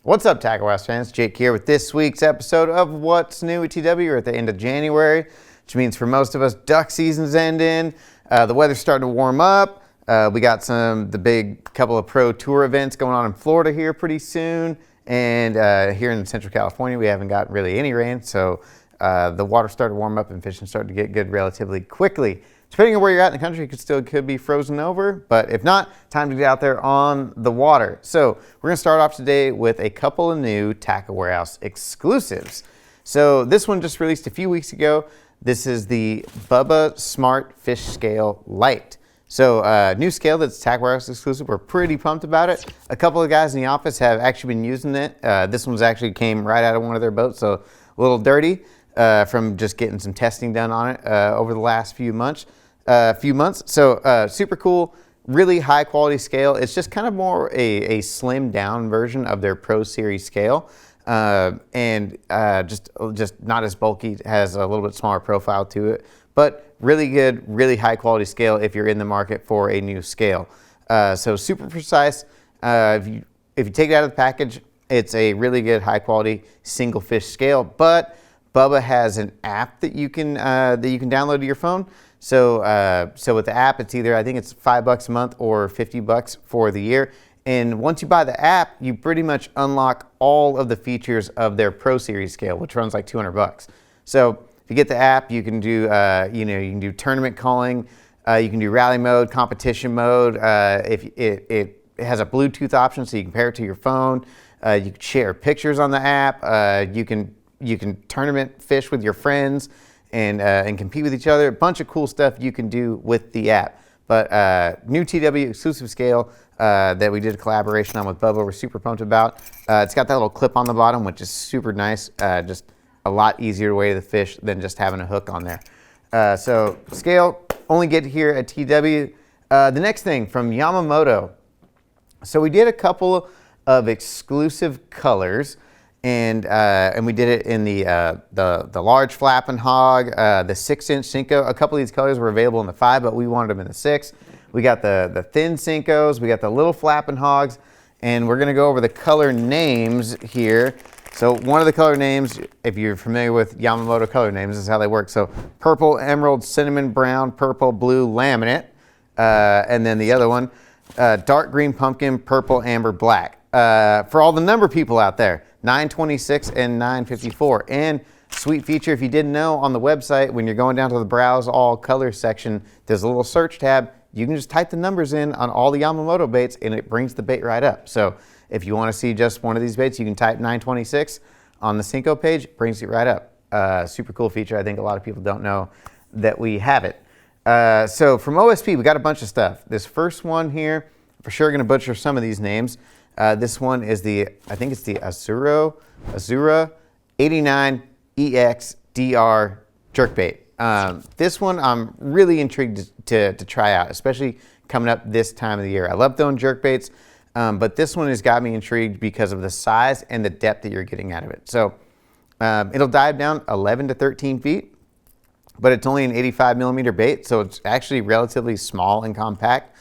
What's up, Tackle Warehouse fans? Jake here with this week's episode of What's New at TW. We're at the end of January, which means for most of us, duck season's ending. The weather's starting to warm up. We got the big couple of pro tour events going on in Florida here pretty soon. And here in Central California, we haven't got really any rain. So the water started to warm up and fishing started to get good relatively quickly. Depending on where you're at in the country, it could be frozen over, but if not, time to get out there on the water. So we're gonna start off today with a couple of new Tackle Warehouse exclusives. So this one just released a few weeks ago. This is the Bubba Smart Fish Scale Lite. So new scale that's Tackle Warehouse exclusive. We're pretty pumped about it. A couple of guys in the office have actually been using it. This one's actually came right out of one of their boats, so a little dirty from just getting some testing done on it over the last few months. So super cool, really high quality scale. It's just kind of more a slimmed down version of their Pro Series scale, and just not as bulky. It has a little bit smaller profile to it, but really good, really high quality scale if you're in the market for a new scale. So super precise. If you take it out of the package, it's a really good high quality single fish scale. But Bubba has an app that you can download to your phone. So with the app, it's either, I think it's $5 a month or $50 for the year. And once you buy the app, you pretty much unlock all of the features of their Pro Series scale, which runs like $200. So if you get the app, you can do, you can do tournament calling, you can do rally mode, competition mode. If it has a Bluetooth option, so you can pair it to your phone. You can share pictures on the app. You can tournament fish with your friends and compete with each other. A bunch of cool stuff you can do with the app. But new TW exclusive scale that we did a collaboration on with Bubba, we're super pumped about. It's got that little clip on the bottom, which is super nice. Just a lot easier way to fish than just having a hook on there. So scale, only get here at TW. The next thing from Yamamoto. So we did a couple of exclusive colors. And we did it in the large flapping hog, the 6-inch Cinco. A couple of these colors were available in the 5, but we wanted them in the 6. We got the thin Cincos, we got the little flapping hogs, and we're gonna go over the color names here. So one of the color names, if you're familiar with Yamamoto color names, this is how they work. So purple, emerald, cinnamon, brown, purple, blue, laminate. And then the other one, dark green, pumpkin, purple, amber, black. For all the number people out there, 926 and 954. And sweet feature, if you didn't know, on the website, when you're going down to the browse all colors section, there's a little search tab. You can just type the numbers in on all the Yamamoto baits and it brings the bait right up. So if you want to see just one of these baits, you can type 926 on the Cinco page, it brings it right up. Super cool feature. I think a lot of people don't know that we have it. So from OSP, we got a bunch of stuff. This first one here, for sure going to butcher some of these names. This one is I think it's the Azura 89 EXDR jerkbait. This one I'm really intrigued to try out, especially coming up this time of the year. I love throwing jerkbaits, but this one has got me intrigued because of the size and the depth that you're getting out of it. So it'll dive down 11 to 13 feet, but it's only an 85 millimeter bait, so it's actually relatively small and compact.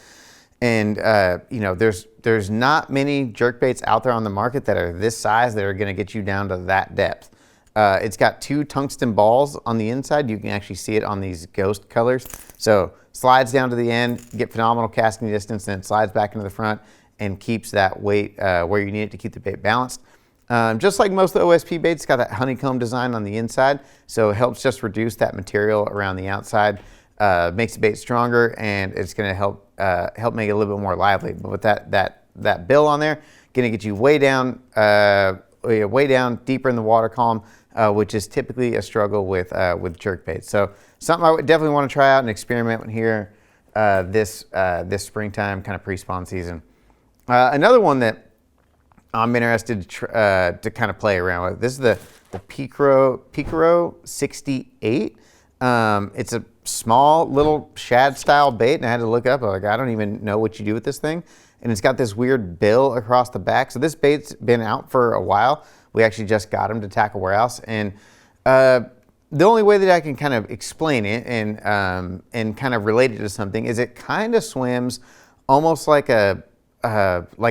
And there's not many jerkbaits out there on the market that are this size that are going to get you down to that depth. It's got 2 tungsten balls on the inside. You can actually see it on these ghost colors. So slides down to the end, get phenomenal casting distance, then it slides back into the front and keeps that weight where you need it to keep the bait balanced. Just like most of the OSP baits, it's got that honeycomb design on the inside, so it helps just reduce that material around the outside. Makes the bait stronger, and it's going to help make it a little bit more lively. But with that bill on there, going to get you way down deeper in the water column, which is typically a struggle with jerkbaits. So something I would definitely want to try out and experiment with here this springtime, kind of pre-spawn season. Another one that I'm interested to kind of play around with. This is the Picaro 68. It's a small little shad style bait, and I had to look up, like, I don't even know what you do with this thing. And it's got this weird bill across the back. So this bait's been out for a while. We actually just got him to Tackle Warehouse, and the only way that I can kind of explain it and kind of relate it to something is it kind of swims almost like a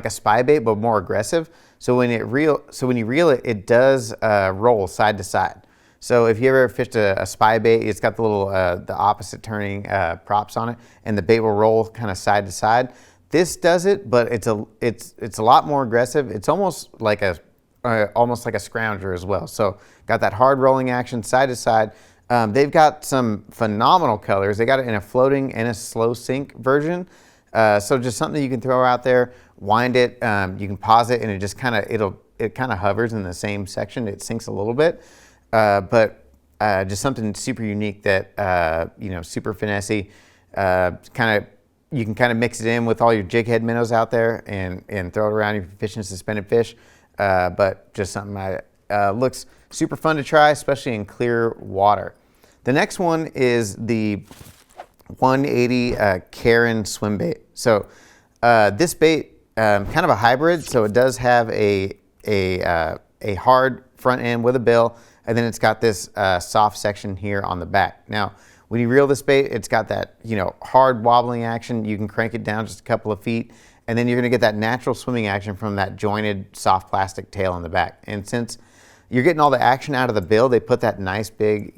spy bait, but more aggressive. So when you reel it, it does roll side to side. So if you ever fished a spy bait, it's got the little the opposite turning props on it, and the bait will roll kind of side to side. This does it, but it's a lot more aggressive. It's almost like a scrounger as well. So got that hard rolling action side to side. They've got some phenomenal colors. They got it in a floating and a slow sink version. So just something you can throw out there, wind it. You can pause it, and it just kind of hovers in the same section. It sinks a little bit, but just something super unique that super finessey. You can kind of mix it in with all your jig head minnows out there and throw it around if you're fishing suspended fish. But just something looks super fun to try, especially in clear water. The next one is the 180 Karen swim bait. So this bait, kind of a hybrid. So it does have a hard front end with a bill, and then it's got this soft section here on the back. Now, when you reel this bait, it's got that hard wobbling action. You can crank it down just a couple of feet, and then you're going to get that natural swimming action from that jointed soft plastic tail on the back. And since you're getting all the action out of the bill, they put that nice big,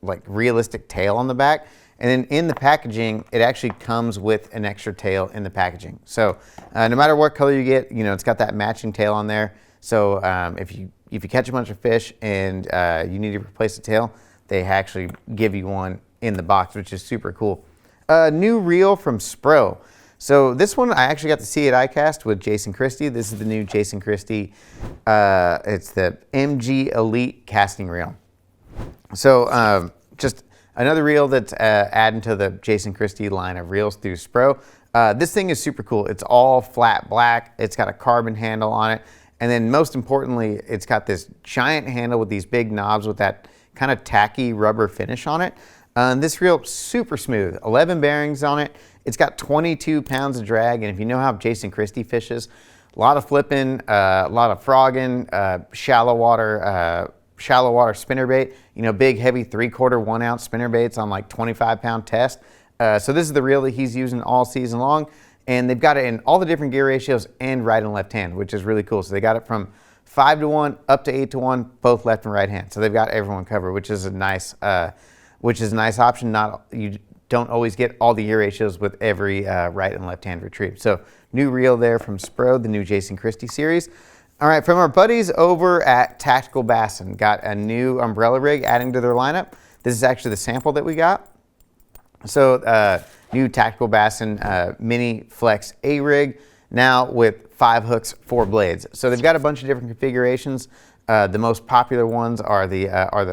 like realistic tail on the back. And then in the packaging, it actually comes with an extra tail in the packaging. So no matter what color you get, it's got that matching tail on there. So if you catch a bunch of fish and you need to replace the tail, they actually give you one in the box, which is super cool. New reel from SPRO. So this one I actually got to see at iCast with Jason Christie. This is the new Jason Christie. It's the MG Elite casting reel. So just another reel that's adding to the Jason Christie line of reels through SPRO. This thing is super cool. It's all flat black. It's got a carbon handle on it. And then most importantly, it's got this giant handle with these big knobs with that kind of tacky rubber finish on it. This reel, super smooth, 11 bearings on it. It's got 22 pounds of drag, and if you know how Jason Christie fishes, a lot of flipping, a lot of frogging, shallow water spinnerbait, big, heavy 3/4, 1 ounce spinnerbaits on like 25-pound test. So this is the reel that he's using all season long, and they've got it in all the different gear ratios and right and left hand, which is really cool. So they got it from 5-to-1 up to 8-to-1, both left and right hand. So they've got everyone covered, which is a nice option. You don't always get all the gear ratios with every right and left hand retrieve. So new reel there from SPRO, the new Jason Christie series. All right, from our buddies over at Tactical Bassin, got a new umbrella rig adding to their lineup. This is actually the sample that we got. So new Tactical Bassin mini flex A rig, now with 5 hooks, 4 blades. So they've got a bunch of different configurations. The most popular ones are the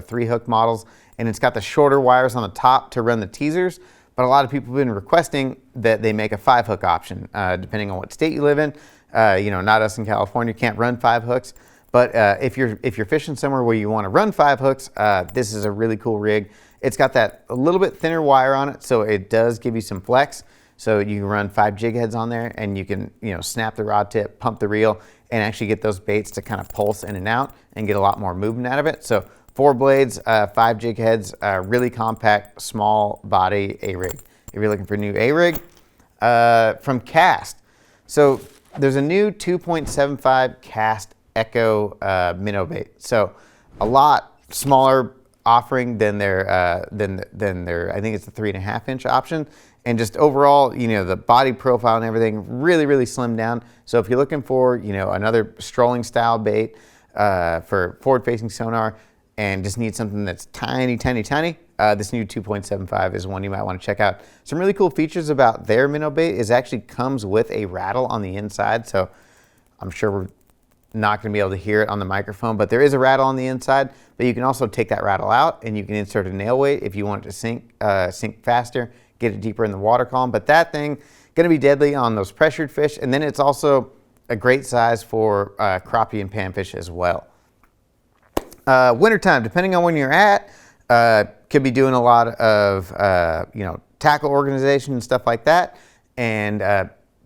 3-hook models, and it's got the shorter wires on the top to run the teasers, but a lot of people have been requesting that they make a 5-hook option, depending on what state you live in. Not us in California, can't run 5 hooks, but if you're fishing somewhere where you want to run 5 hooks, this is a really cool rig. It's got that a little bit thinner wire on it, so it does give you some flex. So you can run 5 jig heads on there, and you can snap the rod tip, pump the reel, and actually get those baits to kind of pulse in and out and get a lot more movement out of it. So 4 blades, 5 jig heads, really compact, small body A-rig. If you're looking for a new A-rig. From Cast. So there's a new 2.75 Cast Echo minnow bait. So a lot smaller offering than their, I think it's the 3.5-inch option. And just overall, the body profile and everything really, really slimmed down. So if you're looking for, another strolling style bait for forward-facing sonar and just need something that's tiny, tiny, tiny, this new 2.75 is one you might want to check out. Some really cool features about their minnow bait is it actually comes with a rattle on the inside. So I'm sure we're not going to be able to hear it on the microphone, but there is a rattle on the inside. But you can also take that rattle out and you can insert a nail weight if you want it to sink faster, get it deeper in the water column. But that thing going to be deadly on those pressured fish, and then it's also a great size for crappie and panfish as well. Wintertime, depending on when you're at, could be doing a lot of tackle organization and stuff like that. And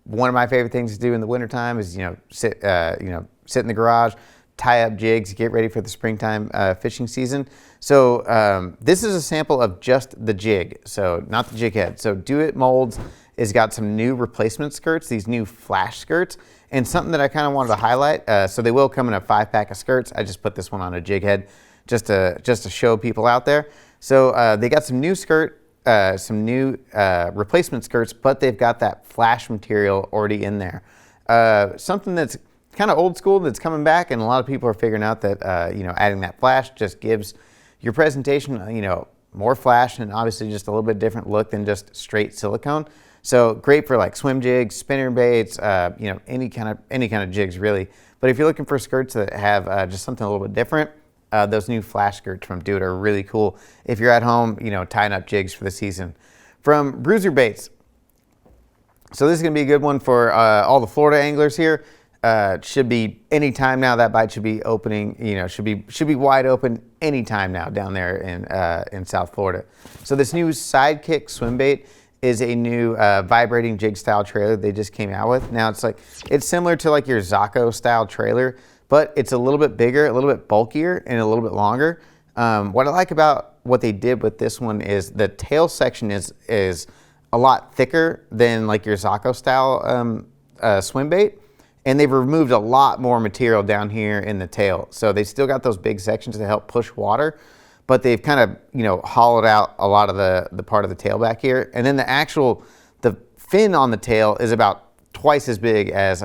one of my favorite things to do in the wintertime is sit in the garage, tie up jigs, get ready for the springtime fishing season. So this is a sample of just the jig, so not the jig head. So Do It molds is got some new replacement skirts, these new flash skirts, and something that I kind of wanted to highlight. So they will come in a 5-pack of skirts. I just put this one on a jig head just to show people out there. So they got some new replacement skirts, but they've got that flash material already in there. Something that's kind of old school that's coming back, and a lot of people are figuring out that adding that flash just gives your presentation more flash and obviously just a little bit different look than just straight silicone. So great for like swim jigs, spinner baits, any kind of jigs really. But if you're looking for skirts that have just something a little bit different, those new flash skirts from Dude are really cool if you're at home, tying up jigs for the season. From Bruiser Baits. So this is going to be a good one for all the Florida anglers here. Should be any time now. That bite should be opening. Should be wide open any time now down there in South Florida. So this new Sidekick swim bait is a new vibrating jig style trailer they just came out with. Now it's similar to like your Zaco style trailer, but it's a little bit bigger, a little bit bulkier, and a little bit longer. What I like about what they did with this one is the tail section is a lot thicker than like your Zaco style swim bait. And they've removed a lot more material down here in the tail. So they still got those big sections to help push water, but they've kind of, hollowed out a lot of the part of the tail back here. And then the fin on the tail is about twice as big as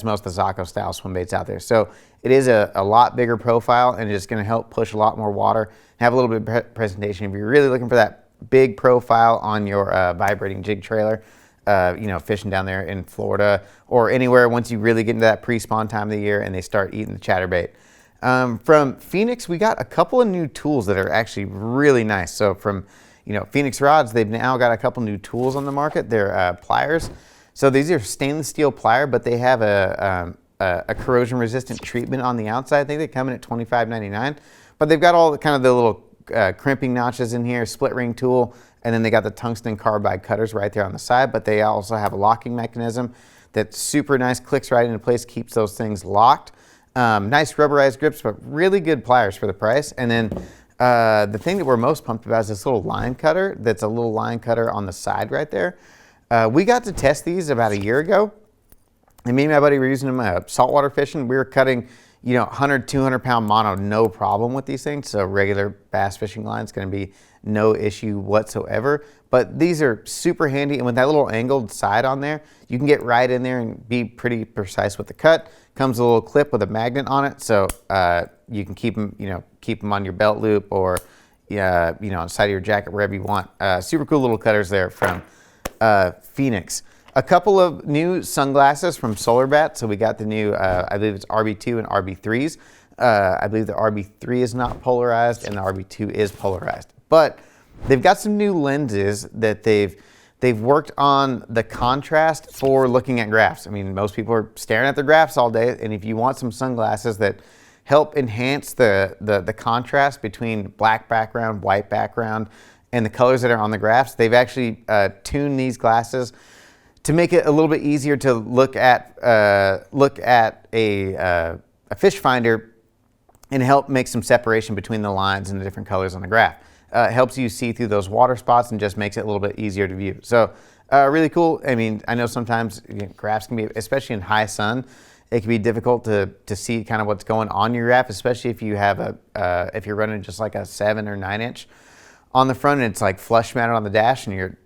most of the Zaco style swim baits out there. So it is a lot bigger profile, and it's gonna help push a lot more water, have a little bit of presentation. If you're really looking for that big profile on your vibrating jig trailer, fishing down there in Florida or anywhere once you really get into that pre-spawn time of the year and they start eating the chatterbait. From Phenix, we got a couple of new tools that are actually really nice. So from Phenix Rods, they've now got a couple new tools on the market. They're pliers. So these are stainless steel plier, but they have a corrosion resistant treatment on the outside. I think they come in at $25.99, but they've got all the kind of the little crimping notches in here, split ring tool, and then they got the tungsten carbide cutters right there on the side, but they also have a locking mechanism that's super nice, clicks right into place, keeps those things locked. Nice rubberized grips, but really good pliers for the price. And then the thing that we're most pumped about is this little line cutter that's a little line cutter on the side right there. We got to test these about a year ago, and me and my buddy were using them saltwater fishing. We were cutting 100, 200 pound mono, no problem with these things. So regular bass fishing line is going to be no issue whatsoever. But these are super handy, and with that little angled side on there, you can get right in there and be pretty precise with the cut. Comes a little clip with a magnet on it, so you can keep them on your belt loop or on the side of your jacket, wherever you want. Super cool little cutters there from Phenix. A couple of new sunglasses from Solarbat. So we got the new, I believe it's RB2 and RB3s. I believe the RB3 is not polarized and the RB2 is polarized. But they've got some new lenses that they've worked on the contrast for looking at graphs. I mean, most people are staring at their graphs all day, and if you want some sunglasses that help enhance the contrast between black background, white background, and the colors that are on the graphs, they've actually tuned these glasses to make it a little bit easier to look at a fish finder and help make some separation between the lines and the different colors on the graph. It helps you see through those water spots and just makes it a little bit easier to view. So really cool. I mean, I know sometimes graphs can be, especially in high sun, it can be difficult to see kind of what's going on your graph, especially if you have if you're running just like a 7 or 9 inch on the front and it's like flush mounted on the dash and you're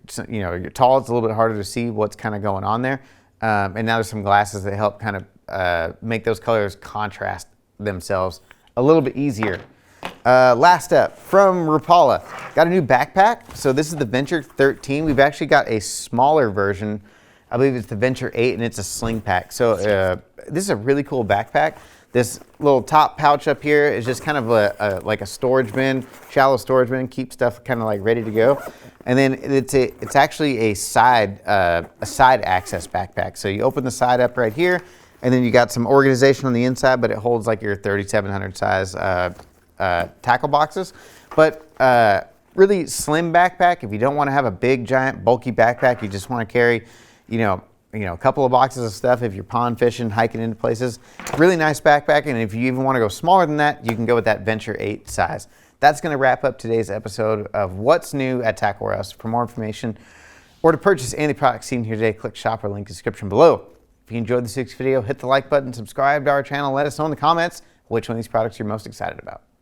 tall, it's a little bit harder to see what's kind of going on there. And now there's some glasses that help kind of make those colors contrast themselves a little bit easier. Last up, from Rapala, got a new backpack. So this is the Venture 13. We've actually got a smaller version. I believe it's the Venture 8 and it's a sling pack. So this is a really cool backpack. This little top pouch up here is just kind of like a storage bin, shallow storage bin, keep stuff kind of like ready to go. And then it's actually a side access backpack. So you open the side up right here, and then you got some organization on the inside, but it holds like your 3700 size tackle boxes. But really slim backpack. If you don't want to have a big, giant, bulky backpack, you just want to carry, a couple of boxes of stuff if you're pond fishing, hiking into places. Really nice backpack, and if you even want to go smaller than that, you can go with that Venture 8 size. That's going to wrap up today's episode of What's New at Tackle Warehouse. For more information or to purchase any products seen here today, click shop or link in the description below. If you enjoyed this week's video, hit the like button, subscribe to our channel, let us know in the comments which one of these products you're most excited about.